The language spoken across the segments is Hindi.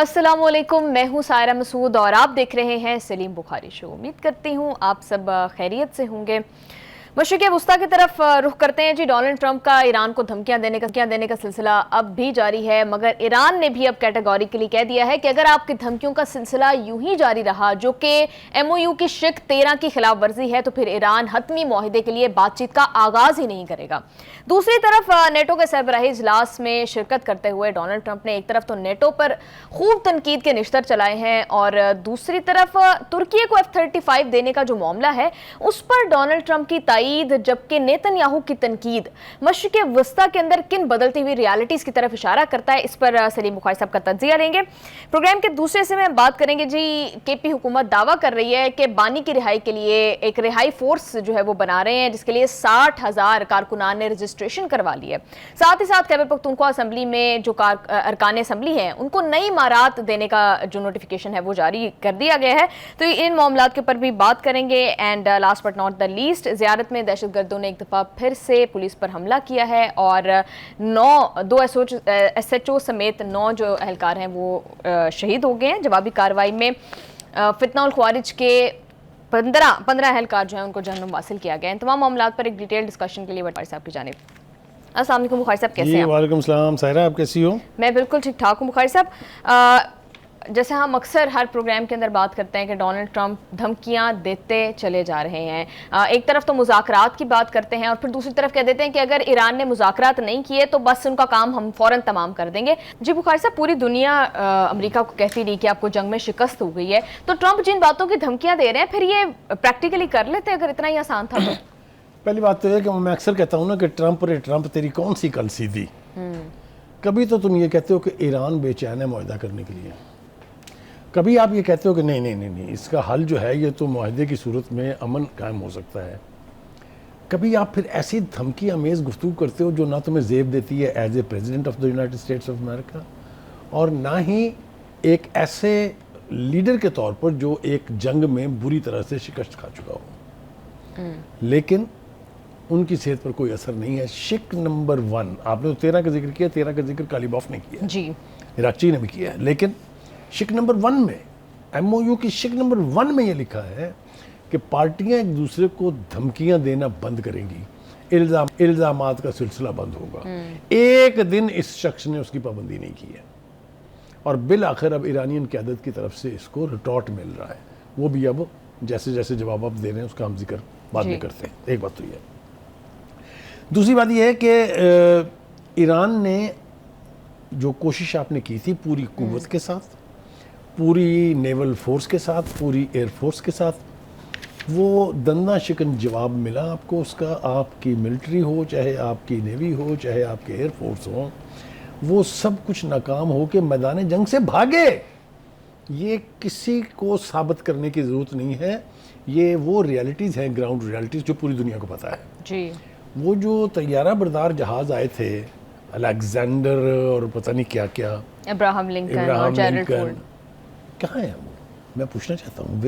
अस्सलामुअलैकुम, मैं हूँ सायरा मसूद और आप देख रहे हैं सलीम बुखारी शो। उम्मीद करती हूँ आप सब खैरियत से होंगे। मशरिक़ वस्ता की तरफ रुख करते हैं जी। डोनाल्ड ट्रंप का ईरान को धमकियां देने का सिलसिला अब भी जारी है, मगर ईरान ने भी अब कैटेगोरिकली कह दिया है कि अगर आपकी धमकियों का सिलसिला यूं ही जारी रहा, जो कि MOU की शिक 13 की खिलाफ वर्जी है, तो फिर ईरान हतमी मुआहिदे के लिए बातचीत का आगाज ही नहीं करेगा। दूसरी तरफ नेटो के सरबराही इजलास में शिरकत करते हुए डोनाल्ड ट्रंप ने एक तरफ तो नेटो पर खूब तनकीद के निश्तर चलाए हैं और दूसरी तरफ तुर्की को F-35 देने का जो मामला है उस पर डोनाल्ड ट्रंप की तायीद, जबकि नेतन्याहू की तनकीद मशरिक़ वस्ता के अंदर किन बदलती हुई रियलिटीज की तरफ इशारा करता है। इस पर सलीम बुखारी साहब का तज्जिया लेंगे। प्रोग्राम के दूसरे हिस्से में बात करेंगे जी। KP हुकूमत दावा कर रही है कि बानी की रिहाई के लिए एक रिहाई फोर्स जो है वो बना रहे हैं, जिसके लिए 60,000 कारकुनान ने रजिस्ट्रेशन करवा ली है। साथ ही साथ खैबर पख्तूनख्वा असेंबली में जो अरकान असेंबली हैं उनको नई इमारत देने का जो नोटिफिकेशन है वो जारी कर दिया गया है। तो इन मामलात के ऊपर भी बात करेंगे। And last but not the least, ज़ियारत में दहशतगर्दों ने एक दफ़ा फिर से पुलिस पर हमला किया है और 2 SHO समेत 9 जो अहलकार हैं वो शहीद हो गए हैं। जवाबी कार्रवाई में फितना उल ख्वारिज के 15 अहलकार जो हैं उनको जहन्नुम हासिल किया गया है। इन तमाम मामलात पर एक डिटेल डिस्कशन के लिए बुखारी साहब की जानिब। अस्सलाम वालेकुम बुखारी साहब, कैसे हैं? वालेकुम सलाम सायरा, आप कैसी हो? मैं बिल्कुल ठीक ठाक हूँ बुखारी साहब। जैसे हम अक्सर हर प्रोग्राम के अंदर बात करते हैं कि डोनाल्ड ट्रंप धमकियां देते चले जा रहे हैं। एक तरफ तो मुज़ाकरात की बात करते हैं और फिर दूसरी तरफ कह देते हैं कि अगर ईरान ने मुज़ाकरात नहीं किए तो बस उनका काम हम फ़ौरन तमाम कर देंगे। जी बुखारी साहब, पूरी दुनिया अमेरिका को कहती रही कि आपको जंग में शिकस्त हो गई है, तो ट्रंप जिन बातों की धमकियां दे रहे हैं फिर ये प्रैक्टिकली कर लेते अगर इतना ही आसान था तो? पहली बात तो है कि मैं अक्सर कहता हूँ ना कि ट्रंप तेरी कौन सी कल सीधी। कभी तो तुम ये कहते हो कि ईरान बेचैन है मुआहदा करने के लिए, कभी आप ये कहते हो कि नहीं, इसका हल जो है ये तो मुआहदे की सूरत में अमन कायम हो सकता है। कभी आप फिर ऐसी धमकी अमेज़ गुफ्तगू करते हो जो ना तुम्हें ज़ेब देती है as a president of the United States of America, और ना ही एक ऐसे लीडर के तौर पर जो एक जंग में बुरी तरह से शिकस्त खा चुका हो। लेकिन उनकी सेहत पर कोई असर नहीं है। शिक नंबर 1, आपने तो 13 का जिक्र किया, 13 का जिक्र कालीबॉफ ने किया जी, इराक़ची ने भी किया है, लेकिन शिक नंबर 1 में, MOU की शिक नंबर 1 में ये लिखा है कि पार्टियां एक दूसरे को धमकियां देना बंद करेंगी, इल्ज़ामात का सिलसिला बंद होगा। एक दिन इस शख्स ने उसकी पाबंदी नहीं की है और बिल आखिर अब ईरानियन क़यादत की तरफ से इसको रिटॉर्ट मिल रहा है। वो भी अब जैसे जैसे जवाब आप दे रहे हैं उसका हम जिक्र बाद में करते हैं। एक बात तो ये है। दूसरी बात यह है कि ईरान ने जो कोशिश आपने की थी पूरी कुव्वत के साथ, पूरी नेवल फोर्स के साथ, पूरी एयर फोर्स के साथ, वो दंदा शिकन जवाब मिला आपको उसका। आपकी मिलिट्री हो, चाहे आपकी नेवी हो, चाहे आपके एयर फोर्स हो, वो सब कुछ नाकाम हो के मैदान जंग से भागे। ये किसी को साबित करने की ज़रूरत नहीं है, ये वो रियलिटीज़ हैं, ग्राउंड रियलिटीज़ जो पूरी दुनिया को पता है जी। वो जो तैयारा बरदार जहाज़ आए थे, अलेक्जेंडर और पता नहीं क्या क्या, इब्राहिम लिंकन, कहाँ है वो? मैं पूछना चाहता हूँ,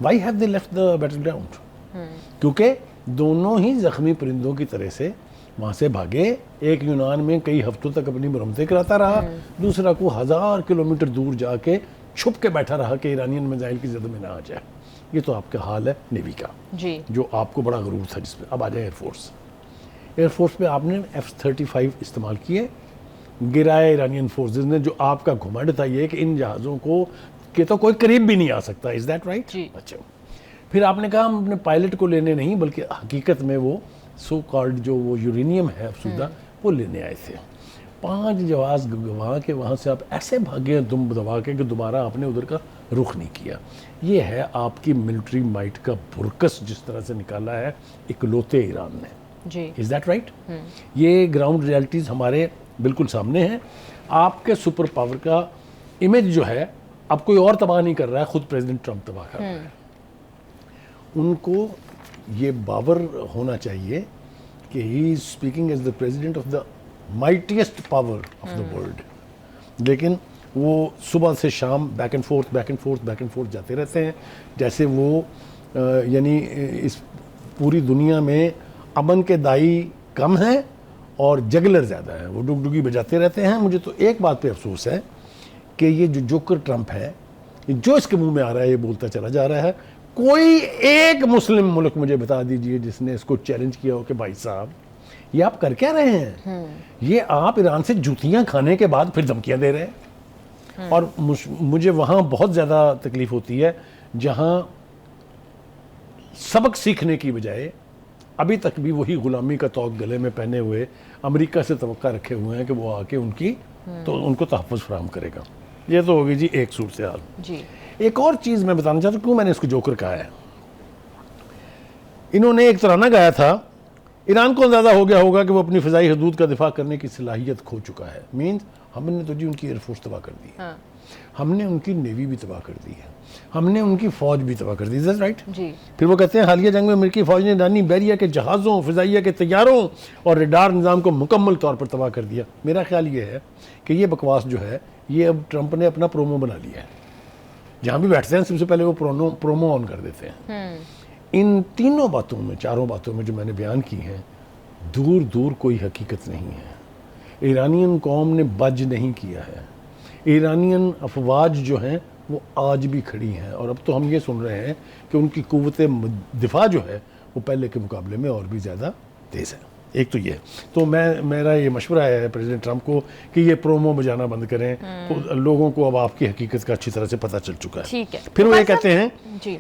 why have they left the battle ground? क्योंकि दोनों ही जख्मी परिंदों की तरह से वहाँ से भागे। एक यूनान में कई हफ्तों तक अपनी मरम्मतें कराता रहा, दूसरा को 1000 किलोमीटर दूर जाके छुप के बैठा रहा कि ईरानियन मिसाइल की जद में ना आ जाए। ये तो आपका हाल है नेवी का जी, जो आपको बड़ा गरूर था जिसमें। अब आ जाए एयरफोर्स में आपने F-35 इस्तेमाल किए, गिराए ईरानियन फोर्सेस ने, जो आपका घुमंड था ये कि इन जहाज़ों को के तो कोई करीब भी नहीं आ सकता। Is that right? अच्छा, फिर आपने कहा हम अपने पायलट को लेने नहीं बल्कि हकीकत में वो सो कॉल्ड जो वो यूरेनियम है अफसुदा वो लेने आए थे। 5 जहाज़ गंवा के वहाँ से आप ऐसे भागे दुम दबा के कि दोबारा आपने उधर का रुख नहीं किया। ये है आपकी मिलिट्री माइट का बुरकस जिस तरह से निकाला है इकलौते ईरान ने जी। Is that right? ये ग्राउंड रियलिटीज़ हमारे बिल्कुल सामने हैं। आपके सुपर पावर का इमेज जो है अब कोई और तबाह नहीं कर रहा है, खुद प्रेसिडेंट ट्रंप तबाह कर रहा है। उनको ये बावर होना चाहिए कि he is speaking as the president of the mightiest power of the world. लेकिन वो सुबह से शाम बैक एंड फोर्थ जाते रहते हैं, जैसे वो यानी इस पूरी दुनिया में अमन के दाई कम हैं और जगलर ज़्यादा है, वो डुगडुगी बजाते रहते हैं। मुझे तो एक बात पे अफसोस है कि ये जो जोकर ट्रंप है, जो इसके मुंह में आ रहा है ये बोलता चला जा रहा है। कोई एक मुस्लिम मुल्क मुझे बता दीजिए जिसने इसको चैलेंज किया हो कि भाई साहब ये आप कर क्या रहे हैं, ये आप ईरान से जूतियां खाने के बाद फिर धमकियां दे रहे हैं। और मुझे वहां बहुत ज़्यादा तकलीफ होती है जहां सबक सीखने की बजाय अभी तक भी वही गुलामी का तौक गले में पहने हुए अमेरिका से तवक्का रखे हुए हैं कि वो आके उनकी तो उनको तहफ़्फ़ुज़ फराहम करेगा। ये तो होगी जी एक सूरत हाल जी। एक और चीज़ मैं बताना चाहता हूँ क्यों मैंने इसको जोकर कहा है। इन्होंने एक तराना गाया था, ईरान को अंदाज़ा हो गया होगा कि वो अपनी फ़िज़ाई हदूद का दिफा करने की सलाहियत खो चुका है। मीन्स हमने तो जी उनकी एयरफोर्स तबाह कर दी है, हाँ। हमने उनकी नेवी भी तबाह कर दी है, हमने उनकी फ़ौज भी तबाह कर दी। इज़ राइट जी। फिर वो कहते हैं हालिया जंग में अमेरिकी फ़ौज ने ईरानी बहरिया के जहाज़ों, फ़िज़ाइया के तैयारों और रडार निज़ाम को मुकम्मल तौर पर तबाह कर दिया। मेरा ख्याल ये है कि ये बकवास जो है ये अब ट्रंप ने अपना प्रोमो बना लिया है। जहाँ भी बैठते हैं सबसे पहले वो प्रोमो ऑन कर देते हैं। इन तीनों बातों में, चारों बातों में जो मैंने बयान की हैं, दूर दूर कोई हकीकत नहीं है। ईरानियन कौम ने बज नहीं किया है। ईरानियन अफवाज जो हैं वो आज भी खड़ी हैं और अब तो हम ये सुन रहे हैं कि उनकी कुव्वत दिफा जो है वो पहले के मुकाबले में और भी ज़्यादा तेज़ है। एक तो ये है। तो मेरा ये मशवरा है प्रेसिडेंट ट्रंप को कि ये प्रोमो बजाना बंद करें। तो लोगों को अब आपकी हकीकत का अच्छी तरह से पता चल चुका है। ठीक है। फिर वो ये कहते हैं जी,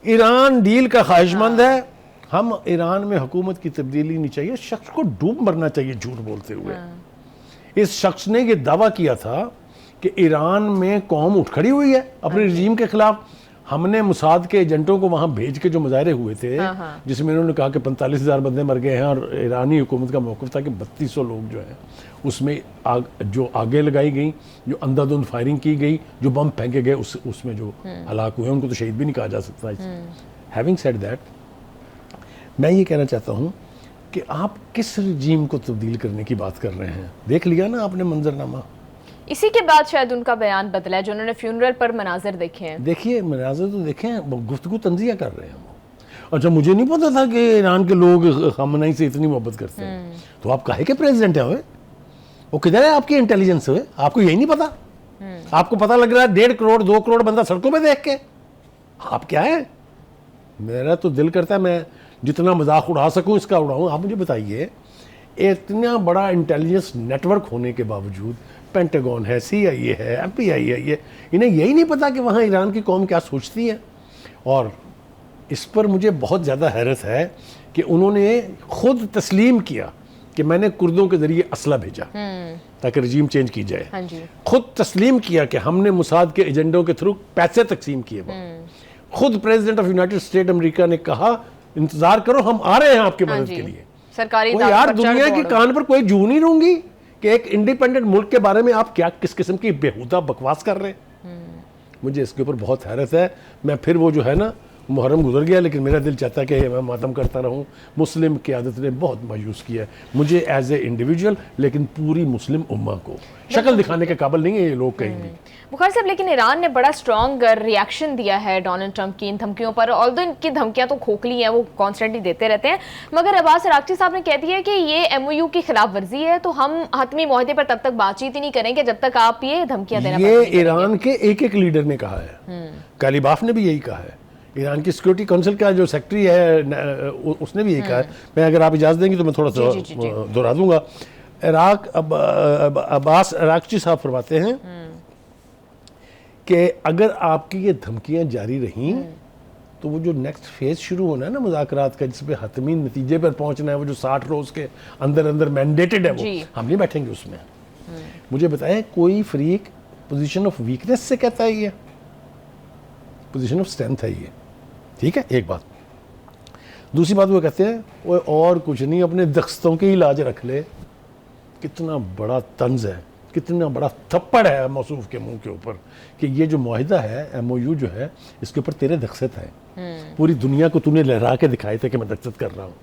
ईरान डील का ख्वाहिशमंद है, हम ईरान में हुकूमत की तब्दीली नहीं चाहिए। शख्स को डूब मरना चाहिए झूठ बोलते हुए। इस शख्स ने ये दावा किया था कि ईरान में कौम उठ खड़ी हुई है अपने रजीम के खिलाफ। हमने मुसाद के एजेंटों को वहां भेज के जो मुजाहरे हुए थे, जिसमें उन्होंने कहा कि 45,000 बंदे मर गए हैं और ईरानी हुकूमत का मौक़िफ़ था कि 3200 लोग जो हैं उसमें जो आगे लगाई गई, जो अंधाधुंध फायरिंग की गई, जो बम फेंके गए, उसमें जो हलाक हुए उनको तो शहीद भी नहीं कहा जा सकता। हैविंग सेड दैट, मैं ये कहना चाहता हूँ कि आप किस रजीम को तब्दील करने की बात कर रहे हैं। देख लिया ना आपने मंजरनामा। इसी के बाद शायद उनका बयान बदला है, जो उन्होंने फ्यूनरल पर मनाजिर देखे हैं। देखिए मनाजिर तो देखे हैं, गुफ्तगू तंजिया कर रहे हैं वो। अच्छा, मुझे नहीं पता था कि ईरान के लोग खamenei से इतनी मोहब्बत करते हैं। तो आप काहे के प्रेसिडेंट है? वो किधर है आपकी इंटेलिजेंस? हुए आपको यही नहीं पता? आपको पता लग रहा है 1.5 करोड़ 2 करोड़ बंदा सड़कों पे देख के? आप क्या है? मेरा तो दिल करता है मैं जितना मजाक उड़ा सकूं इसका उड़ाऊं। आप मुझे बताइए, इतना बड़ा इंटेलिजेंस नेटवर्क होने के बावजूद पेंटागन है, CIA है, MPI है, ये इन्हें यही नहीं पता कि वहाँ ईरान की कौम क्या सोचती है। और इस पर मुझे बहुत ज़्यादा हैरत है कि उन्होंने खुद तस्लीम किया कि मैंने कुर्दों के ज़रिए असला भेजा ताकि रजीम चेंज की जाए। हाँ जी। खुद तस्लीम किया कि हमने मुसाद के एजेंडों के थ्रू पैसे तकसीम किए। खुद president of United state America ने कहा इंतजार करो, हम आ रहे हैं आपकी मदद के लिए। सरकारी यार दुनिया की कान पर कोई जू नहीं रहूंगी कि एक इंडिपेंडेंट मुल्क के बारे में आप क्या किस किस्म की बेहुदा बकवास कर रहे हैं। मुझे इसके ऊपर बहुत हैरत है। मैं फिर वो जो है ना, मुहर्रम गुजर गया लेकिन मेरा दिल चाहता है कि मैं मातम करता रहूं। मुस्लिम क़यादत ने बहुत मायूस किया मुझे एज ए इंडिविजुअल, लेकिन पूरी मुस्लिम उम्मा को शक्ल दिखाने के काबिल नहीं है ये लोग कहीं भी। बुखारी साहब, लेकिन ईरान ने बड़ा स्ट्रॉन्ग रिएक्शन दिया है डोनाल्ड ट्रंप की इन धमकियों पर। ऑल्दो इनकी धमकियां तो खोखली हैं, वो कॉन्स्टेंटली देते रहते हैं, मगर अब्बास अरागची साहब ने कह दिया है कि ये MOU की खिलाफ वर्जी है, तो हम हतमी मुआहदे पर तब तक बातचीत ही नहीं करेंगे जब तक आप ये धमकियां देना। ये ईरान के एक लीडर ने कहा है। कालिबाफ ने भी यही कहा है। ईरान की सिक्योरिटी काउंसिल का जो सेक्रेटरी है उसने भी यही कहा है। मैं अगर आप इजाज़त देंगे तो मैं थोड़ा सा दोहरा दूंगा। अब्बास अरागची साहब फरमाते हैं कि अगर आपकी ये धमकियां जारी रहीं तो वो जो नेक्स्ट फेज शुरू होना है ना मुज़ाकरात का, जिस पे हतमी नतीजे पर पहुंचना है, वो जो 60 रोज के अंदर अंदर मैंडेटेड है, वो हम नहीं बैठेंगे उसमें। मुझे बताएं कोई फरीक पोजीशन ऑफ वीकनेस से कहता है? ये पोजीशन ऑफ स्ट्रेंथ है ये, ठीक है। एक बात। दूसरी बात वो कहते हैं वो और कुछ नहीं, अपने दस्तों के इलाज रख ले। कितना बड़ा तंज है, कितना बड़ा थप्पड़ है मौसूफ के मुंह के ऊपर कि ये जो मुआहिदा है, MOU जो है, इसके ऊपर तेरे दस्तखत है। पूरी दुनिया को तूने लहरा के दिखाए थे कि मैं दस्तखत कर रहा हूँ।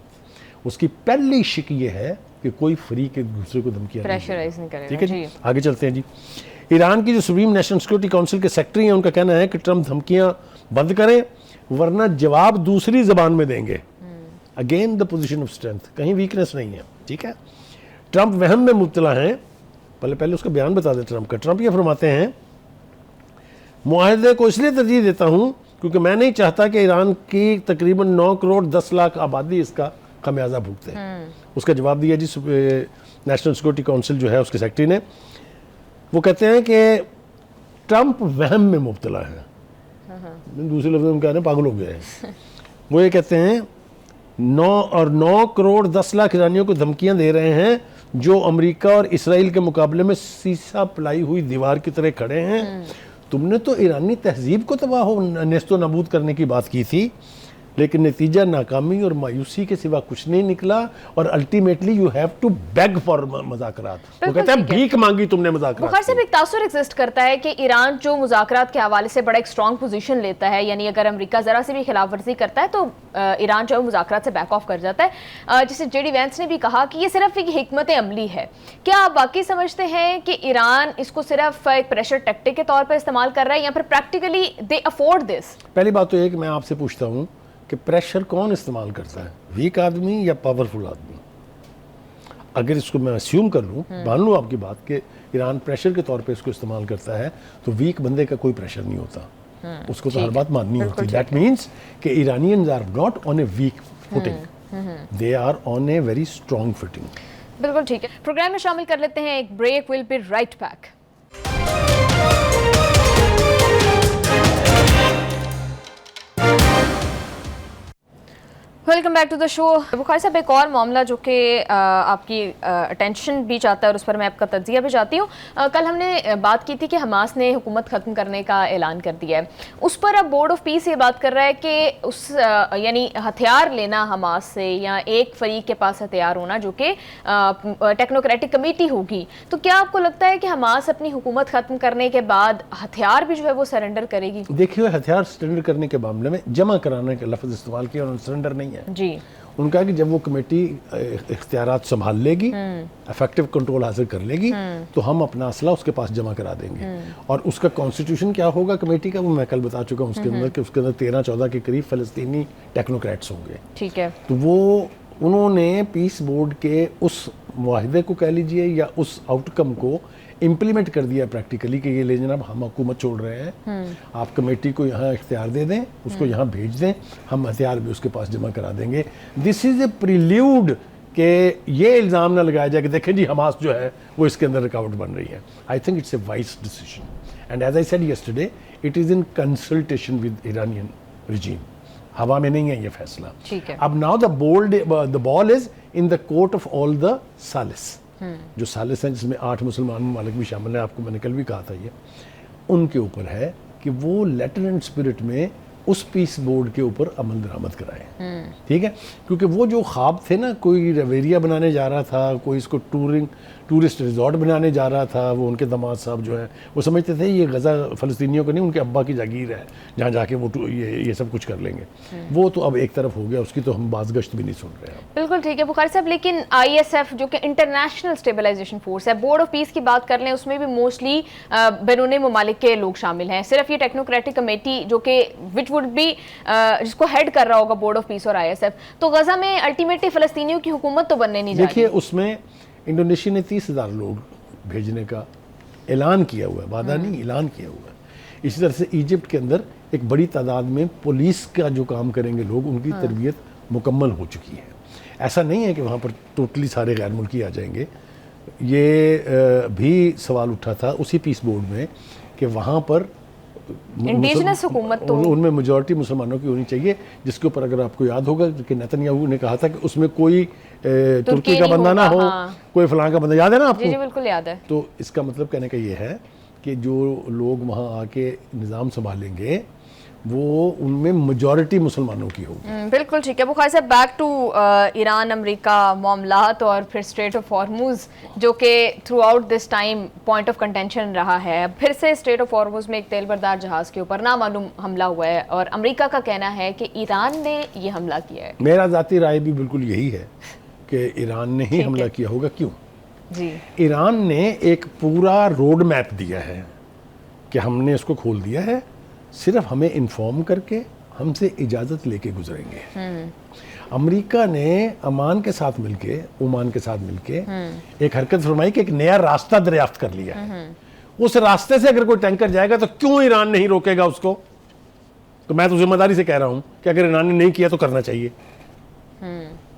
उसकी पहली शिक ये है कि कोई फरीक एक दूसरे को धमकियां प्रेशराइज नहीं करेगा। ठीक है जी, आगे चलते हैं जी। ईरान की जो सुप्रीम नेशनल सिक्योरिटी काउंसिल के सेक्रेटरी हैं, उनका कहना है कि ट्रंप धमकियां बंद करें वरना जवाब दूसरी जबान में देंगे। Again the position of strength, कहीं वीकनेस नहीं है, ठीक है। ट्रंप वहम में मुब्तला हैं। पहले उसका बयान बता दें ट्रंप का। ट्रंप ये फरमाते हैं मुआहदे को इसलिए तरजीह देता हूँ क्योंकि मैं नहीं चाहता कि ईरान की तकरीबन 9 करोड़ 10 लाख आबादी इसका खमियाजा भुगते। उसका जवाब दिया जी नेशनल सिक्योरिटी काउंसिल जो है उसके सेक्रेटरी ने। वो कहते हैं कि ट्रंप वहम में मुब्तला है, दूसरे लफ्ज़ों में कह रहे हैं पागल हो गया है। वो ये कहते हैं 9 करोड़ 10 लाख ईरानियों को धमकियां दे रहे हैं जो अमेरिका और इसराइल के मुकाबले में सीसा पलाई हुई दीवार की तरह खड़े हैं। तुमने तो ईरानी तहजीब को तबाह नेस्तो नाबूद करने की बात की थी, लेकिन नतीजा नाकामी और मायूसी के सिवा कुछ नहीं निकला और ultimately you have to beg for मुज़ाकरात। वो कहते हैं भीख मांगी तुमने मुज़ाकरात। बुखारी साहब, एक तासुर एग्जिस्ट करता है कि ईरान जो मुज़ाकरात के हवाले से बड़ा एक स्ट्रॉन्ग पोजीशन लेता है, यानी अगर अमेरिका जरा सी भी खिलाफ वर्जी करता है तो ईरान जो है मुज़ाकरात से बैक ऑफ कर जाता है। जिसे जेडी वैंस ने भी कहा कि ये सिर्फ एक हिकमत अमली है। क्या आप वाकई समझते हैं कि ईरान इसको सिर्फ एक प्रेशर टैक्टिक के तौर पर इस्तेमाल कर रहा है या फिर प्रैक्टिकली दे अफोर्ड दिस? पहली बात तो ये कि मैं आपसे पूछता हूँ कि प्रेशर कौन इस्तेमाल करता है, वीक आदमी या पावरफुल आदमी? अगर इसको मैं अस्यूम कर लूँ, मान लूँ आपकी बात कि ईरान प्रेशर के तौर पे इसको इस्तेमाल करता है, तो वीक बंदे का कोई प्रेशर नहीं होता, उसको तो हर बात माननी होती। दैट मीन्स कि Iranians are not on a weak footing, they are on a very strong footing. बिल्कुल ठीक है। प्रोग्राम में शामिल कर लेते हैं एक break, will be right back. Welcome back to the show. Bukhari साहब, एक और मामला जो कि आपकी अटेंशन भी चाहता है और उस पर मैं आपका तज्जिया भी चाहती हूँ। कल हमने बात की थी कि हमास ने हुकूमत ख़त्म करने का ऐलान कर दिया है। उस पर अब बोर्ड ऑफ पीस ये बात कर रहा है कि उस यानी हथियार लेना हमास से या एक फरीक के पास हथियार होना जो कि टेक्नोक्रेटिक कमेटी होगी। तो क्या आपको लगता है कि हमास अपनी हुकूमत ख़त्म करने के बाद हथियार भी जो है वो सरेंडर करेगी? देखिए, हथियार सरेंडर करने के मामले में जमा कराने का लफ्ज़ इस्तेमाल किया, उन्होंने सरेंडर नहीं है जी। उनका कि जब वो कमेटी इख्तियारात संभाल लेगी, इफेक्टिव कंट्रोल हासिल कर लेगी, तो हम अपना असला उसके पास जमा करा देंगे। और उसका कॉन्स्टिट्यूशन क्या होगा कमेटी का, वो मैं कल बता चुका हूँ उसके अंदर कि उसके अंदर 13-14 के करीब फ़लस्तीनी टेक्नोक्रेट्स होंगे। ठीक है। तो वो उन्होंने पीस बोर्ड के उस मुआहदे को कह लीजिए या उस आउटकम को इम्प्लीमेंट कर दिया प्रैक्टिकली कि ये ले जनाब हम हुकूमत छोड़ रहे हैं, आप कमेटी को यहाँ इख्तियार दे दें, उसको यहाँ भेज दें, हम हथियार भी उसके पास जमा करा देंगे। दिस इज़ ए प्रील्यूड कि ये इल्ज़ाम ना लगाया जाए कि देखें जी हमास जो है वो इसके अंदर रुकावट बन रही है। I think it's a wise decision and as I said yesterday it is in consultation with Iranian regime. हवा में नहीं है ये फैसला। ठीक है। अब now the ball is in the court of all the सालिस। जो सालिस हैं जिसमें 8 मुसलमान ममालिक भी शामिल हैं, आपको मैंने कल भी कहा था, ये उनके ऊपर है कि वो लेटर एंड स्पिरिट में उस पीस बोर्ड के ऊपर अमल दरामद कराएं। ठीक है, क्योंकि वो जो ख्वाब थे ना, कोई रवेरिया बनाने जा रहा था, कोई इसको टूरिस्ट रिजॉर्ट बनाने जा रहा था, वो उनके दामाद साहब जो है वो समझते थे ये गज़ा फ़लस्तीनियों का नहीं, उनके अब्बा की जागीर है जहाँ जाके वो ये सब कुछ कर लेंगे। वो तो अब एक तरफ हो गया, उसकी तो हम बाज़गश्त भी नहीं सुन रहे हैं। बिल्कुल ठीक है बुखारी साहब, लेकिन ISF जो कि इंटरनेशनल स्टेबलाइजेशन फोर्स है, बोर्ड ऑफ पीस की बात कर लें, उसमें भी मोस्टली बैरून ममालिक के लोग शामिल हैं। सिर्फ ये टेक्नोक्रेटिक कमेटी जो कि विच वुड बी जिसको हेड कर रहा होगा बोर्ड ऑफ पीस और ISF, तो गजा में अल्टीमेटली फ़लस्तीनियों की हुकूमत तो बनने नहीं जा रही। देखिए, उसमें इंडोनेशिया ने 30,000 लोग भेजने का ऐलान किया हुआ है, वादा नहीं, ऐलान किया हुआ है। इसी तरह से इजिप्ट के अंदर एक बड़ी तादाद में पुलिस का जो काम करेंगे लोग, उनकी तरबियत मुकम्मल हो चुकी है। ऐसा नहीं है कि वहाँ पर टोटली सारे गैर मुल्की आ जाएंगे। ये भी सवाल उठा था उसी पीस बोर्ड में कि वहाँ पर इंडिजिनस हुकूमत तो उनमें मेजॉरिटी मुसलमानों की होनी चाहिए, जिसके ऊपर अगर आपको याद होगा कि नेतन्याहू ने कहा था कि उसमें कोई तुर्की का बंदा ना हो, कोई फलां का बंदा, याद है ना आपको? जी बिल्कुल याद है। तो इसका मतलब कहने का ये है कि जो लोग वहाँ आके निज़ाम संभालेंगे वो उनमें मेजॉरिटी मुसलमानों की होगी। बिल्कुल ठीक है बुखारी साहब, बैक टू ईरान अमेरिका मामलात और फिर स्ट्रेट ऑफ हॉर्मुज़ जो कि through out this time point of contention रहा है। फिर से स्ट्रेट ऑफ हॉर्मुज़ में एक तेल बरदार जहाज़ के ऊपर नामालूम हमला हुआ है और अमेरिका का कहना है कि ईरान ने ये हमला किया है। मेरा ज़ाती राय भी बिल्कुल यही है कि ईरान ने ही हमला किया होगा। क्यों जी? ईरान ने एक पूरा रोड मैप दिया है कि हमने इसको खोल दिया है, सिर्फ हमें इन्फॉर्म करके हमसे इजाज़त लेके गुजरेंगे। अमेरिका ने अमान के साथ मिलके, ओमान के साथ मिलके एक हरकत फरमाई कि एक नया रास्ता दरियाफ्त कर लिया है। उस रास्ते से अगर कोई टैंकर जाएगा तो क्यों ईरान नहीं रोकेगा उसको? तो मैं तो जिम्मेदारी से कह रहा हूं कि अगर ईरान ने नहीं किया तो करना चाहिए।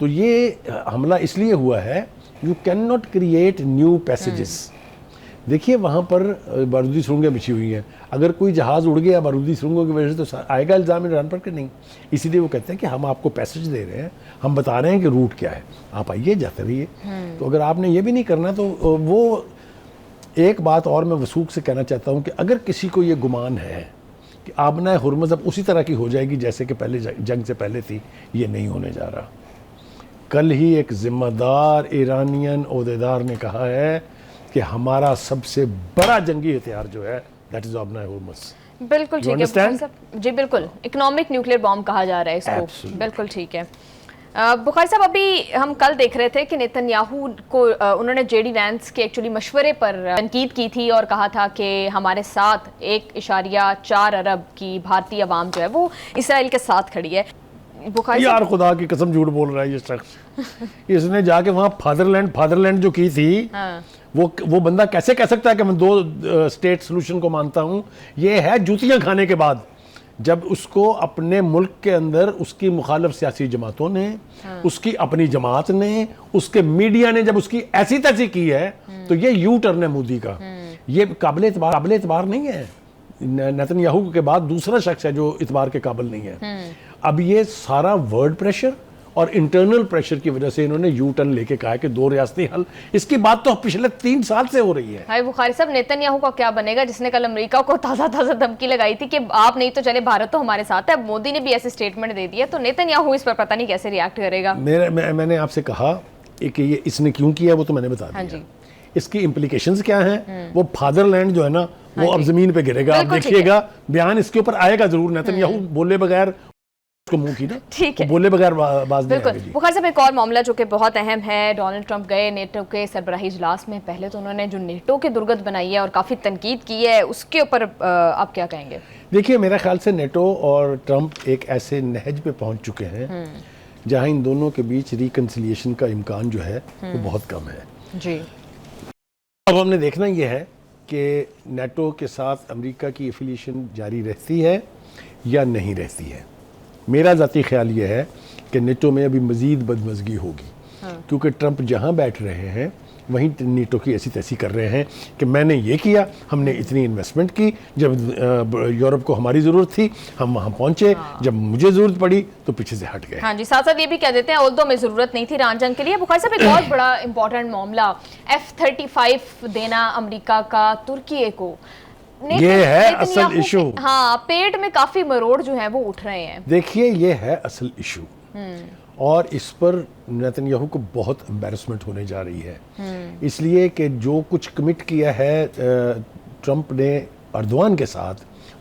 तो ये हमला इसलिए हुआ है, you can not create new passages. देखिए वहाँ पर बारूदी सुरंगें बिछी हुई हैं, अगर कोई जहाज़ उड़ गया बारूदी सुरंगों की वजह से तो आएगा इल्ज़ाम ईरान पर कि नहीं। इसीलिए वो कहते हैं कि हम आपको पैसेज दे रहे हैं, हम बता रहे हैं कि रूट क्या है, आप आइए जाते रहिए। तो अगर आपने ये भी नहीं करना तो वो एक बात और मैं वसूख से कहना चाहता हूँ कि अगर किसी को ये गुमान है कि आबना हुर्मुज़ अब उसी तरह की हो जाएगी जैसे कि पहले जंग से पहले थी, ये नहीं होने जा रहा। कल ही एक जिम्मेदार ईरानियन ओहदेदार ने कहा है कि हमारा सबसे बड़ा जंगी हथियार जो है दैट इज आबना हुर्मुज़। बिल्कुल ठीक है बुखारी साहब जी, बिल्कुल इकोनॉमिक न्यूक्लियर बॉम्ब कहा जा रहा है इसको। Absolutely. बिल्कुल ठीक है। बुखारी साहब अभी हम कल देख रहे थे कि नेतन्याहू को उन्होंने जेडी वैंस के एक्चुअली मशवरे पर तनकीद की थी और कहा था कि हमारे साथ 1.4 अरब की भारतीय आवाम जो है वो इसराइल के साथ खड़ी है। बुखारी यार खुदा की कसम झूठ बोल रहा है ये शख्स। इसने जाके वहाँ फादरलैंड जो की थी, हाँ। वो बंदा कैसे कह सकता है कि मैं 2 स्टेट सोल्यूशन को मानता हूँ? ये है जूतियां खाने के बाद, जब उसको अपने मुल्क के अंदर उसकी मुखालिफ सियासी जमातों ने, उसकी अपनी जमात ने, उसके मीडिया ने जब उसकी ऐसी तैसी की है, तो ये यू टर्न है मोदी का। ये काबिल एतबार नहीं है। नेतन्याहू के बाद दूसरा शख्स है जो इतबार के काबिल नहीं है। अब ये सारा वर्ड प्रेशर और इंटरनल प्रेशर की वजह से इन्होंने यू टर्न लेके कहा है कि 2 रियासती हल। इसकी बात तो पिछले 3 साल से हो रही है। हाय बुखारी साहब, नेतन्याहू का क्या बनेगा जिसने कल अमेरिका को ताजा धमकी लगाई थी कि आप नहीं तो चले भारत तो हमारे साथ है। मोदी ने भी ऐसे स्टेटमेंट दे दिया, तो नेतन्याहू इस पर पता नहीं कैसे रिएक्ट करेगा। मैंने आपसे कहा कि ये इसने क्यों किया, वो तो मैंने बता दिया। जी। इसकी इम्प्लीकेशंस क्या हैं? वो फादरलैंड जो है ना वो अब जमीन पे गिरेगा। आप देखिएगा बयान इसके ऊपर आएगा जरूर। नेतन्याहू बोले बगैर उसको मुंह की ना, ठीक है, बोले बगैर बाज नहीं बिल्कुल। बुखारी साहब एक और मामला जो कि बहुत अहम है, डोनाल्ड ट्रंप गए नेटो के सरबराही इजलास में। पहले तो उन्होंने जो नेटो की दुर्गत बनाई है और काफी तनकीद की है, उसके ऊपर आप क्या कहेंगे? देखिए मेरे ख्याल से नेटो और ट्रंप एक ऐसे नहज पे पहुंच चुके हैं जहां इन दोनों के बीच रिकंसिलिएशन का इम्कान जो है वो बहुत कम है जी। अब हमने देखना यह है कि नेटो के साथ अमेरिका की एफिलिएशन जारी रहती है या नहीं रहती है। मेरा ज़ाती ख्याल ये है कि नेटो में अभी मज़ीद बदमज़गी होगी, क्योंकि ट्रंप जहाँ बैठ रहे हैं वहीं नेटो की ऐसी तैसी कर रहे हैं कि मैंने ये किया, हमने इतनी इन्वेस्टमेंट की, जब यूरोप को हमारी ज़रूरत थी हम वहाँ पहुँचे, जब मुझे ज़रूरत पड़ी तो पीछे से हट गए। हाँ जी, साथ साथ ये भी कह देते हैं ऑल्दो में ज़रूरत नहीं थी ईरान जंग के लिए। बुखारी साहब एक और बड़ा इंपॉर्टेंट मामला, F-35 देना अमेरिका का तुर्की को, ये है असल इशू। हाँ, पेट में काफी मरोड़ जो है वो उठ रहे हैं। देखिए ये है असल इशू और इस पर नेतन्याहू को बहुत एम्बैरेसमेंट होने जा रही है, इसलिए कि जो कुछ कमिट किया है ट्रंप ने अर्दवान के साथ,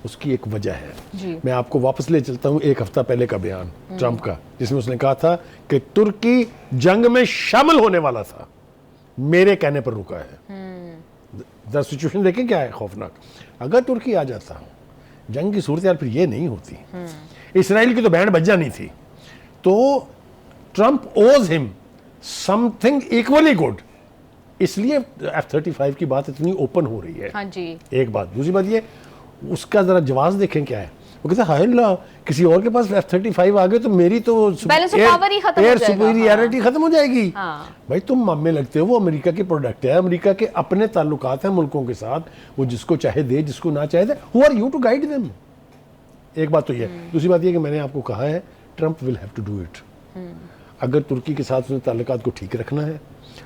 उसकी एक वजह है। मैं आपको वापस ले चलता हूँ 1 हफ्ता पहले का बयान ट्रंप का, जिसमें उसने कहा था कि तुर्की जंग में शामिल होने वाला था, मेरे कहने पर रुका है। द सिचुएशन देखें क्या है खौफनाक। अगर तुर्की आ जाता जंग की सूरत फिर ये नहीं होती, इसराइल की तो बैंड बज जानी थी। तो ट्रंप ओज हिम समथिंग इक्वली गुड, इसलिए F-35 की बात इतनी ओपन हो रही है। हाँ जी। एक बात, दूसरी बात ये उसका जरा जवाब देखें क्या है। वो कहते हैं हाय अल्लाह, किसी और के पास F-35 आ गए तो मेरी तो एयर सुपीरियरिटी खत्म हो जाएगी। भाई तुम मामले लगते हो, वो अमेरिका की प्रोडक्ट है, अमेरिका के अपने ताल्लुकात हैं मुल्कों के साथ, वो जिसको चाहे दे जिसको ना चाहे दे। Who are you to guide them? एक बात तो ये। दूसरी बात ये कि मैंने आपको कहा है Trump will have to do it. अगर तुर्की के साथ उसने ताल्लुकात को ठीक रखना है,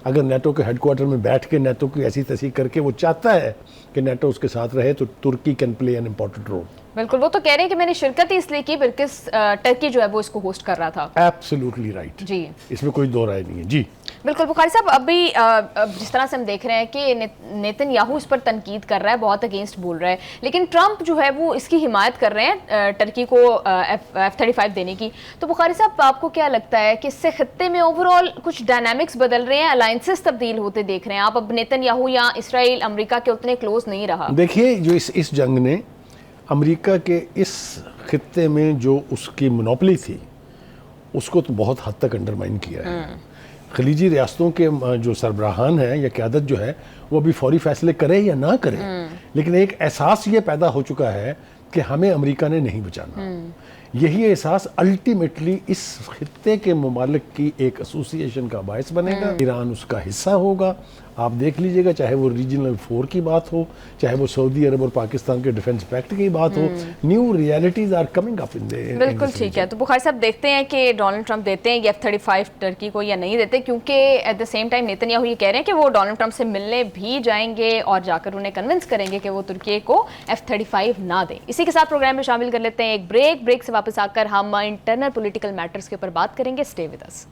अगर नेटो के हेडक्वार्टर में बैठ के नेटो की ऐसी तैसी करके वो चाहता है कि नेटो उसके साथ रहे, तो Turkey can play an important role. बिल्कुल, वो तो कह रहे हैं कि मैंने शिरकत ही इसलिए की बिल्किस टर्की जो है वो इसको होस्ट कर रहा था। एब्सोल्युटली राइट जी, इसमें कोई दो राय नहीं है जी। बिल्कुल बुखारी साहब, अभी जिस तरह से हम देख रहे हैं कि नेतन्याहू इस पर तनकीद कर रहा है, बहुत अगेंस्ट बोल रहा है, लेकिन ट्रंप जो है वो इसकी हिमायत कर रहे हैं टर्की को F-35 देने की। तो बुखारी साहब आपको क्या लगता है कि इससे खत्ते में ओवरऑल कुछ डायनामिक्स बदल रहे हैं, अलायंसेस तब्दील होते देख रहे हैं आप? अब नेतन्याहू या इसराइल अमेरिका के उतने क्लोज नहीं रहा। देखिए जो इस जंग ने अमेरिका के इस खित्ते में जो उसकी मोनोपोली थी उसको तो बहुत हद तक अंडरमाइन किया है। खलीजी रियासतों के जो सरबराहान हैं या क़यादत जो है वो अभी फौरी फैसले करे या ना करे, लेकिन एक एहसास ये पैदा हो चुका है कि हमें अमेरिका ने नहीं बचाना। यही एहसास अल्टीमेटली इस खित्ते के ममालिक की एक एसोसिएशन का बायस बनेगा। ईरान उसका हिस्सा होगा। आप देख लीजिएगा, चाहे वो रीजनल 4 की बात हो, चाहे वो सऊदी अरब और पाकिस्तान के डिफेंस पैक्ट की बात हो, new realities are coming up in the. बिल्कुल ठीक है। तो बुखारी साहब, देखते हैं कि डोनाल्ड ट्रंप देते हैं F-35 टर्की को या नहीं देते, क्योंकि at the same time Netanyahu ये कह रहे हैं कि वो डोनाल्ड ट्रंप से मिलने भी जाएंगे और जाकर उन्हें कन्विंस करेंगे कि वो तुर्की को F-35 ना दें। इसी के साथ प्रोग्राम में शामिल कर लेते हैं एक ब्रेक से वापस आकर हम इंटरनल पॉलिटिकल मैटर्स के ऊपर बात करेंगे। Stay with us.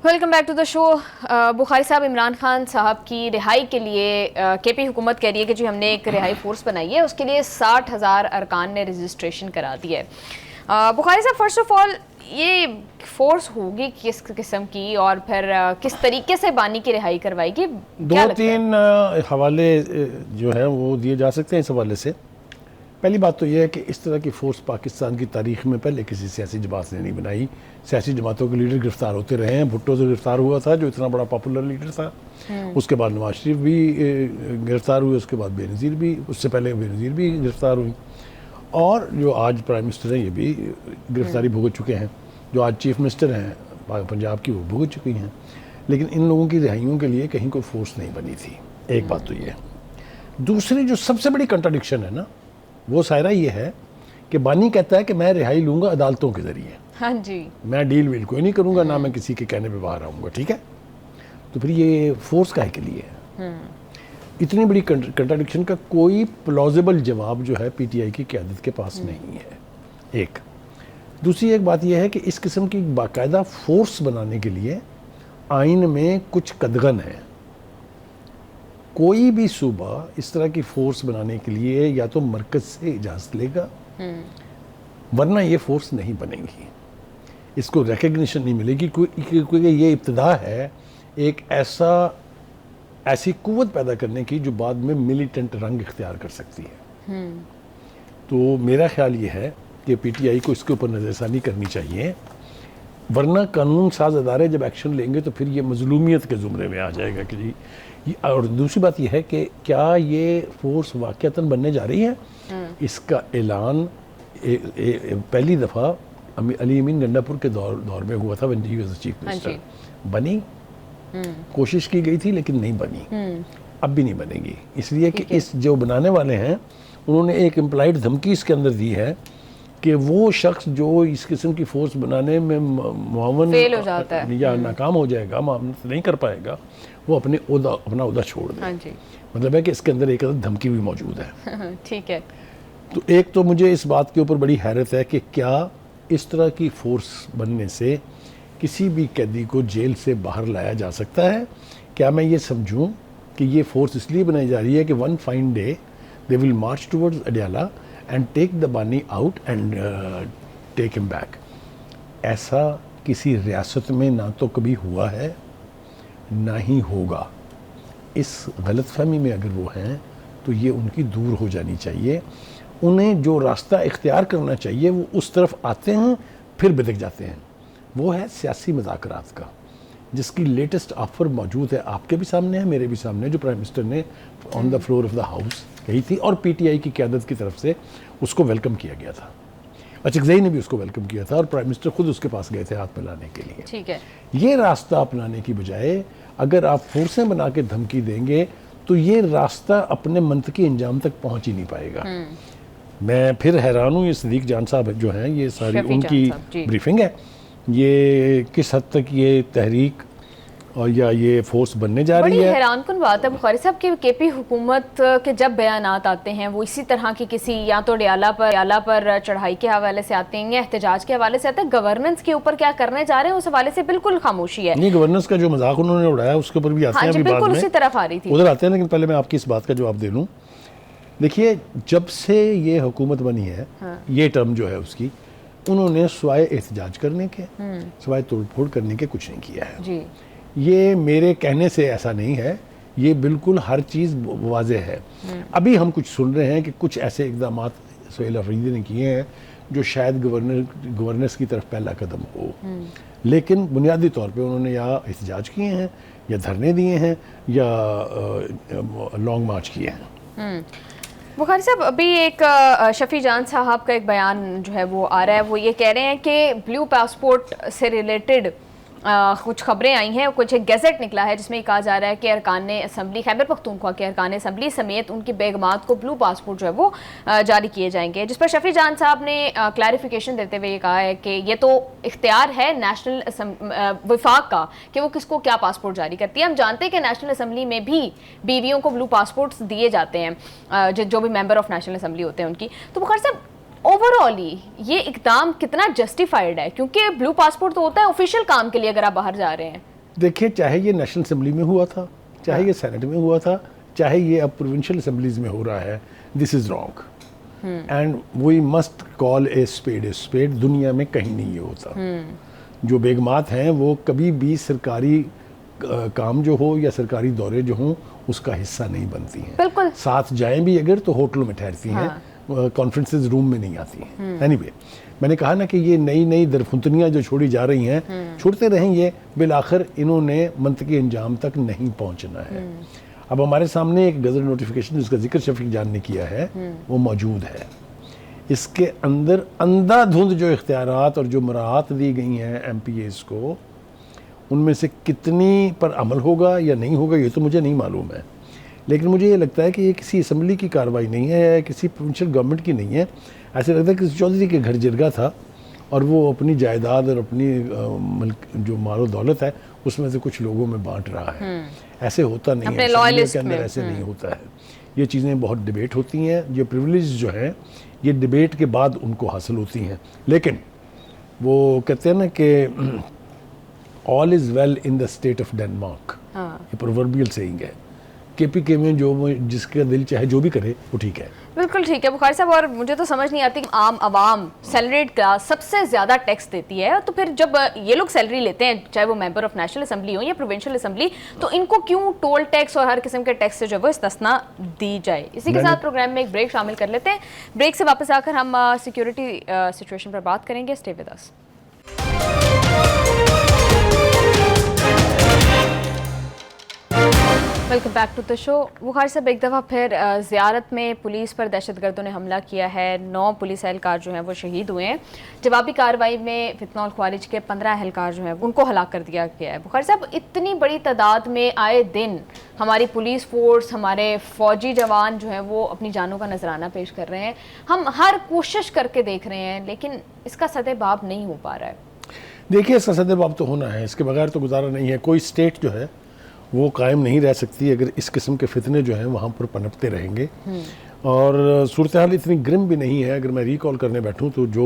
Welcome back to the show. Bukhari साहब, इमरान खान साहब की रिहाई के लिए केपी हुकूमत कह रही है कि जी हमने एक रिहाई फोर्स बनाई है, उसके लिए 60,000 अरकान ने रजिस्ट्रेशन करा दी है। बुखारी साहब, फर्स्ट ऑफ ऑल ये फोर्स होगी किस किस्म की और फिर किस तरीके से बानी की रिहाई करवाएगी? 2-3 हवाले जो है वो दिए जा सकते हैं इस हवाले से। पहली बात तो यह है कि इस तरह की फ़ोर्स पाकिस्तान की तारीख में पहले किसी सियासी जमात ने नहीं बनाई। सियासी जमातों के लीडर गिरफ्तार होते रहे हैं। भुट्टो से गिरफ्तार हुआ था जो इतना बड़ा पॉपुलर लीडर था, उसके बाद नवाज शरीफ भी गिरफ्तार हुए, उसके बाद बेनज़ीर भी, उससे पहले बेनज़ीर भी गिरफ्तार हुई, और जो आज प्राइम मिनिस्टर हैं ये भी गिरफ्तारी भुगत चुके हैं। जो आज चीफ मिनिस्टर हैं पंजाब की वो भुगत चुकी हैं। लेकिन इन लोगों की रिहाइयों के लिए कहीं कोई फोर्स नहीं बनी थी। एक बात तो ये है। दूसरी जो सबसे बड़ी कंट्राडिक्शन है ना, वो सायरा ये है कि बानी कहता है कि मैं रिहाई लूंगा अदालतों के जरिए। हाँ जी। मैं डील वील कोई नहीं करूंगा, ना मैं किसी के कहने पे बाहर आऊंगा। ठीक है, तो फिर ये फोर्स काहे के लिए है? इतनी बड़ी कंट्राडिक्शन का कोई प्लॉजिबल जवाब जो है पीटीआई की क़यादत के पास नहीं है। एक दूसरी एक बात यह है कि इस किस्म की बाकायदा फोर्स बनाने के लिए आइन में कुछ कदगन है। कोई भी सूबा इस तरह की फोर्स बनाने के लिए या तो मरकज से इजाज़त लेगा, वरना ये फोर्स नहीं बनेगी, इसको रिकग्निशन नहीं मिलेगी, क्योंकि ये इब्तिदा है एक ऐसी कुव्वत पैदा करने की जो बाद में मिलिटेंट रंग इख्तियार कर सकती है। तो मेरा ख्याल ये है कि पीटीआई को इसके ऊपर नज़रसानी करनी चाहिए, वरना कानून साज अदारे जब एक्शन लेंगे तो फिर ये मजलूमियत के ज़ुमरे में आ जाएगा कि जी। और दूसरी बात यह है कि क्या ये फोर्स वाक़तन बनने जा रही है? इसका ऐलान पहली दफ़ा अली अमीन गंडापुर के दौर में हुआ था, when he was chief minister. बनी, कोशिश की गई थी लेकिन नहीं बनी, अब भी नहीं बनेगी, इसलिए कि इस जो बनाने वाले हैं उन्होंने एक इम्प्लाइड धमकी इसके अंदर दी है कि वो शख्स जो इस किस्म की फोर्स बनाने में मुआवन फेल हो जाता है या नाकाम हो जाएगा, मामला नहीं कर पाएगा, वो अपना उहदा छोड़ दे। हाँ जी। मतलब है कि इसके अंदर एक धमकी भी मौजूद है। ठीक है। तो एक तो मुझे इस बात के ऊपर बड़ी हैरत है कि क्या इस तरह की फोर्स बनने से किसी भी कैदी को जेल से बाहर लाया जा सकता है? क्या मैं ये समझूं कि ये फोर्स इसलिए बनाई जा रही है कि one fine day they will march towards Adiala and take the बानी out and take him back? ऐसा किसी रियासत में ना तो कभी हुआ है ना ही होगा। इस गलतफहमी में अगर वो हैं तो ये उनकी दूर हो जानी चाहिए। उन्हें जो रास्ता इख्तियार करना चाहिए वो उस तरफ आते हैं फिर बिदक जाते हैं। वो है सियासी मुज़ाकरात का, जिसकी लेटेस्ट ऑफर मौजूद है, आपके भी सामने है, मेरे भी सामने, जो प्राइम मिनिस्टर ने on the floor of the house कही थी और पीटीआई की क़यादत की तरफ से उसको वेलकम किया गया था। अचकज़ई ने भी उसको वेलकम किया था और प्राइम मिनिस्टर खुद उसके पास गए थे हाथ मिलाने के लिए। ठीक है। ये रास्ता अपनाने की बजाय अगर आप फोर्सें बना के धमकी देंगे तो ये रास्ता अपने मंतकी अंजाम तक पहुंच ही नहीं पाएगा। मैं फिर हैरान हूँ, ये सदीक जान साहब जो हैं, ये सारी उनकी ब्रीफिंग है, ये किस हद तक ये तहरीक और या ये फोर्स बनने जा रही है। बड़ी हैरानकुन बात है बुखारी साहब कि केपी हुकूमत के जब बयानात आते हैं वो इसी तरह की किसी या तो डियाला पर चढ़ाई के हवाले से आते हैं या एहतजाज के हवाले से आते हैं। गवर्नेंस के ऊपर क्या करने जा रहे हैं उस हवाले से बिल्कुल खामोशी है। नहीं, गवर्नेंस का जो मजाक उन्होंने उड़ाया उसके ऊपर भी आते हैं, अभी बिल्कुल उसी तरफ आ रही थी, उधर आते हैं। लेकिन पहले मैं आपकी इस बात का जवाब दे लूँ। देखिए, जब से ये हुकूमत बनी है, ये टर्म जो है उसकी, उन्होंने सिवाय एहतजाज करने के, सिवाय तोड़फोड़ करने के कुछ नहीं किया है जी। ये मेरे कहने से ऐसा नहीं है, ये बिल्कुल हर चीज़ वाज़ेह है। अभी हम कुछ सुन रहे हैं कि कुछ ऐसे इक़दामात सुहेल अफरीदी ने किए हैं जो शायद गवर्नेंस की तरफ पहला कदम हो। लेकिन बुनियादी तौर पे उन्होंने या एहतजाज किए हैं या धरने दिए हैं या लॉन्ग मार्च किए हैं। बुखारी साहब, अभी एक शफी जान साहब का एक बयान जो है वो आ रहा है, वो ये कह रहे हैं कि ब्लू पासपोर्ट से रिलेटेड कुछ खबरें आई हैं, कुछ एक गैजेट निकला है जिसमें कहा जा रहा है कि अरकान असम्बली खैबर पख्तूनख्वा के अरकान असम्बली समेत उनकी बेगमात को ब्लू पासपोर्ट जो है वो जारी किए जाएंगे, जिस पर शफी जान साहब ने क्लैरिफिकेशन देते हुए ये कहा है कि ये तो इख्तियार है नेशनल विफाक का कि वो किसको क्या पासपोर्ट जारी करती है। हम जानते हैं कि नेशनल असम्बली में भी बीवियों को ब्लू पासपोर्ट्स दिए जाते हैं, जो भी मेंबर ऑफ नेशनल असम्बली होते हैं उनकी। तो बुखारी साहब, ओवरऑली ये इकदाम कितना जस्टिफाइड है, क्योंकि ब्लू पासपोर्ट तो होता है ऑफिशियल काम के लिए अगर आप बाहर जा रहे हैं। देखिए, चाहे ये नेशनल असम्बली में हुआ था, चाहे ये सेनेट में हुआ था, चाहे ये अब प्रोविंशियल असम्बलीज में हो रहा है, this is wrong and we must call a spade. दुनिया में कहीं नहीं ये होता। जो बेगमात हैं वो कभी भी सरकारी काम जो हो या सरकारी दौरे जो हों उसका हिस्सा नहीं बनती हैं। बिल्कुल। साथ जाएं भी अगर तो होटलों में ठहरती हैं, कॉन्फ्रेंसेज रूम में नहीं आती हैं। एनीवे, मैंने कहा ना कि ये नई नई दरफुंतनियाँ जो छोड़ी जा रही हैं, छोड़ते रहेंगे, बिलाखिर इन्होंने मंतकी अंजाम तक नहीं पहुंचना है। अब हमारे सामने एक गजट नोटिफिकेशन जिसका जिक्र शफीक जान ने किया है वो मौजूद है। इसके अंदर अंधाधुंध जो इख्तियारात और जो मराहत दी गई हैं MPAs को, उनमें से कितनी पर अमल होगा या नहीं होगा ये तो मुझे नहीं मालूम है। लेकिन मुझे ये लगता है कि ये किसी असम्बली की कार्रवाई नहीं है, किसी प्रोविंशियल गवर्नमेंट की नहीं है। ऐसे लगता है कि चौधरी के घर जिरगा था और वो अपनी जायदाद और अपनी जो मालो दौलत है उसमें से कुछ लोगों में बांट रहा है। ऐसे होता नहीं है, असम्बली के अंदर ऐसे नहीं होता है। ये चीज़ें बहुत डिबेट होती हैं। ये प्रिविलेज जो हैं ये डिबेट के बाद उनको हासिल होती हैं। लेकिन वो कहते हैं ना कि all is well in the state of Denmark, ये प्रोवर्बियल सेइंग है। KPK में जो जिसका दिल चाहे जो भी करे वो ठीक है। बिल्कुल ठीक है बुखारी साहब, और मुझे तो समझ नहीं आती कि आम आवाम सैलरीड क्लास सबसे ज़्यादा टैक्स देती है, तो फिर जब ये लोग सैलरी लेते हैं, चाहे वो मेंबर ऑफ नेशनल असम्बली हो या प्रोविंशियल असम्बली, तो इनको क्यों टोल टैक्स और हर किस्म के टैक्स से जो है वो इस्तिस्ना दी जाए। इसी के साथ प्रोग्राम में एक ब्रेक शामिल कर लेते हैं। ब्रेक से वापस आकर हम सिक्योरिटी सिचुएशन पर बात करेंगे। Stay with us. Welcome back to the show. Bukhari साहब, एक दफ़ा फिर ज़ियारत में पुलिस पर दहशतगर्दों ने हमला किया है। 9 पुलिस एहलकार जो हैं वो शहीद हुए हैं। जवाबी कार्रवाई में फितनौल ख्वारिज के 15 एहलकार जो हैं उनको हलाक कर दिया गया है। बुखारी साहब, इतनी बड़ी तादाद में आए दिन हमारी पुलिस फोर्स, हमारे फ़ौजी जवान जो हैं वो अपनी जानों का नजराना पेश कर रहे हैं। हम हर कोशिश करके देख रहे हैं, लेकिन इसका सदेबाब नहीं हो पा रहा है। देखिए, इसका सदेबाब तो होना है, इसके बगैर तो गुजारा नहीं है। कोई स्टेट जो है वो कायम नहीं रह सकती अगर इस किस्म के फितने जो हैं वहाँ पर पनपते रहेंगे। और सूरत हाल इतनी ग्रिम भी नहीं है। अगर मैं रिकॉल करने बैठूँ तो जो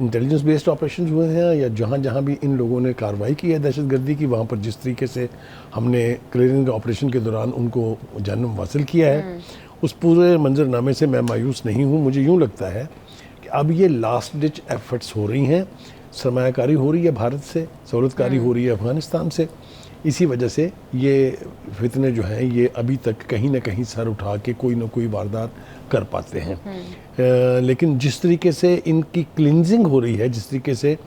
इंटेलिजेंस बेस्ड ऑपरेशन हुए हैं या जहाँ जहाँ भी इन लोगों ने कार्रवाई की है दहशतगर्दी की, वहाँ पर जिस तरीके से हमने क्लियरिंग ऑपरेशन के दौरान उनको जन्म हासिल किया है, उस पूरे मंजरनामे से मैं मायूस नहीं हूँ। मुझे यूँ लगता है कि अब ये लास्ट डिच एफर्ट्स हो रही हैं, सरमायाकारी हो रही है भारत से, सहूलतकारी हो रही है अफ़गानिस्तान से। इसी वजह से ये फितने जो हैं ये अभी तक कहीं ना कहीं सर उठा के कोई ना कोई वारदात कर पाते हैं। लेकिन जिस तरीके से इनकी क्लिनजिंग हो रही है, जिस तरीके से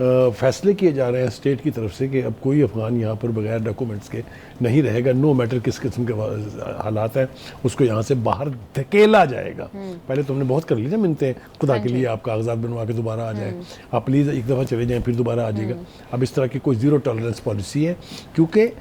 फैसले किए जा रहे हैं स्टेट की तरफ से कि अब कोई अफगान यहाँ पर बगैर डॉक्यूमेंट्स के नहीं रहेगा, नो मैटर किस किस्म के हालात हैं, उसको यहाँ से बाहर धकेला जाएगा। पहले तो हमने बहुत कर ली ना मिन्नतें, खुदा के लिए आप कागजात बनवा के दोबारा आ जाएं, आप प्लीज़ एक दफ़ा चले जाएं फिर दोबारा आ जाएगा। अब इस तरह की कोई ज़ीरो टॉलरेंस पॉलिसी है, क्योंकि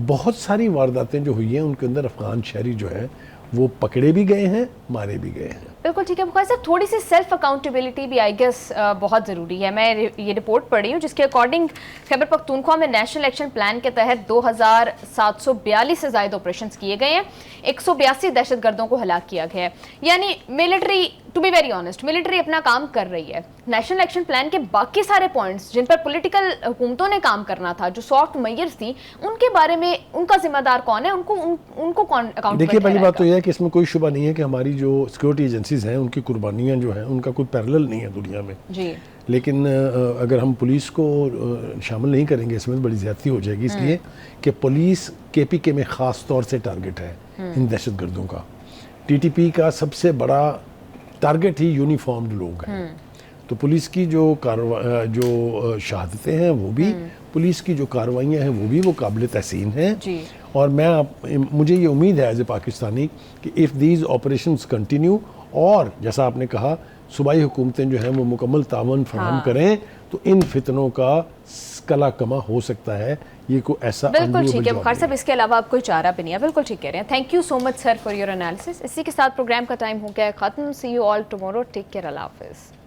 बहुत सारी वारदातें जो हुई हैं उनके अंदर अफगान शहरी जो है वो पकड़े भी गए हैं, मारे भी गए हैं। बिल्कुल ठीक है बुखारी साहब, थोड़ी सी सेल्फ अकाउंटेबिलिटी भी आई गेस बहुत ज़रूरी है। मैं ये रिपोर्ट पढ़ी हूँ जिसके अकॉर्डिंग खैबर पख्तूनख्वा में नेशनल एक्शन प्लान के तहत 2742 से ज़ायद ऑपरेशन किए गए हैं, 182 दहशतगर्दों को हलाक किया गया है। यानी military, to be very honest, military अपना काम कर रही है। नेशनल एक्शन प्लान के बाकी सारे पॉइंट्स जिन पर पॉलिटिकल हुकूमतों ने काम करना था, जो सॉफ्ट मेजर्स थी, उनके बारे में उनका जिम्मेदार कौन है, उनको कौन अकाउंट। देखिए, पहली बात तो यह है कि इसमें कोई शुबा नहीं है कि हमारी जो सिक्योरिटी एजेंसीज हैं उनकी कुर्बानियाँ जो हैं उनका कोई पैरेलल नहीं है दुनिया में जी। लेकिन अगर हम पुलिस को शामिल नहीं करेंगे इसमें तो बड़ी ज़्यादती हो जाएगी, इसलिए कि पुलिस KPK में ख़ास तौर से टारगेट है इन दहशतगर्दों का। TTP का सबसे बड़ा टारगेट ही यूनिफॉर्म्ड लोग हैं। तो पुलिस की जो शहादतें हैं वो भी, पुलिस की जो कार्रवाइयाँ हैं वो भी वो काबिल तहसीन हैं। जी। और मुझे ये उम्मीद है एज ए पाकिस्तानी कि इफ़ दीज ऑपरेशंस कंटिन्यू, और जैसा आपने कहा सूबाई हुकूमतें जो हैं वो मुकम्मल तावन फराहम करें, तो इन फितनों का कला कमा हो सकता है। ये को ऐसा बिल्कुल ठीक है बुखार साहब, इसके अलावा आप कोई चारा भी नहीं है। बिल्कुल ठीक कह रहे हैं। Thank you so much sir for your analysis. इसी के साथ प्रोग्राम का टाइम हो गया है खत्म। See you all tomorrow. Take care. अल्लाह हाफिज़।